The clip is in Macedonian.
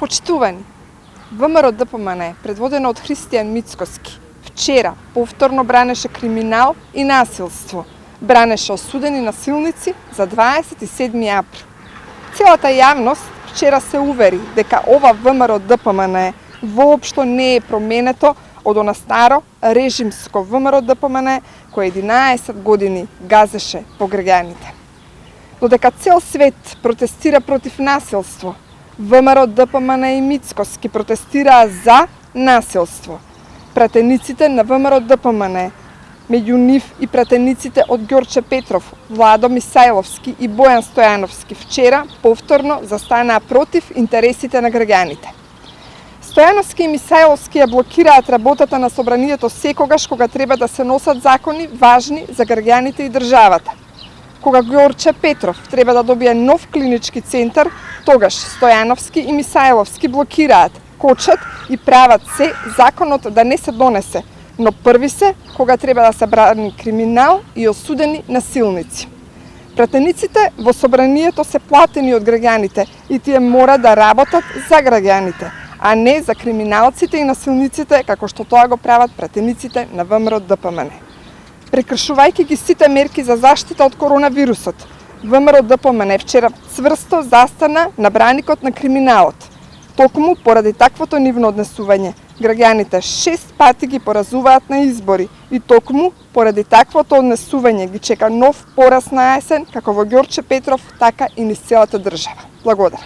Почитувани, ВМРО ДПМНЕ, предводено од Христијан Мицкоски, вчера повторно бранеше криминал и насилство. Бранеше осудени насилници за 27 април. Целата јавност вчера се увери дека ова ВМРО ДПМНЕ воопшто не е променето од она старо режимско ВМРО ДПМНЕ кој 11 години газеше по граѓаните. Додека цел свет протестира против насилство, ВМРО ДПМНЕ и Мицкоски протестираа за насилство. Пратениците на ВМРО ДПМНЕ, меѓу нив и пратениците од Ѓорче Петров, Владо Мисајловски и Бојан Стојановски вчера повторно застанаа против интересите на граѓаните. Стојановски и Мисајловски ја блокираат работата на собранието секогаш кога треба да се носат закони важни за граѓаните и државата. Кога Ѓорче Петров треба да добие нов клинички центар, тогаш Стојановски и Мисајловски блокираат, кочат и прават се законот да не се донесе, но први се кога треба да се брани криминал и осудени насилници. Пратениците во собранието се платени од граѓаните и тие мора да работат за граѓаните, а не за криминалците и насилниците како што тоа го прават пратениците на ВМРО ДПМНЕ. Прекршувајќи ги сите мерки за заштита од коронавирусот, ВМРО ДПМНЕ вчера цврсто застана на браникот на криминалот. Токму поради таквото нивно однесување, граѓаните 6 пати ги поразуваат на избори и токму поради таквото однесување ги чека нов пораз на есен како во Ѓорче Петров, така и низ целата држава. Благодарам.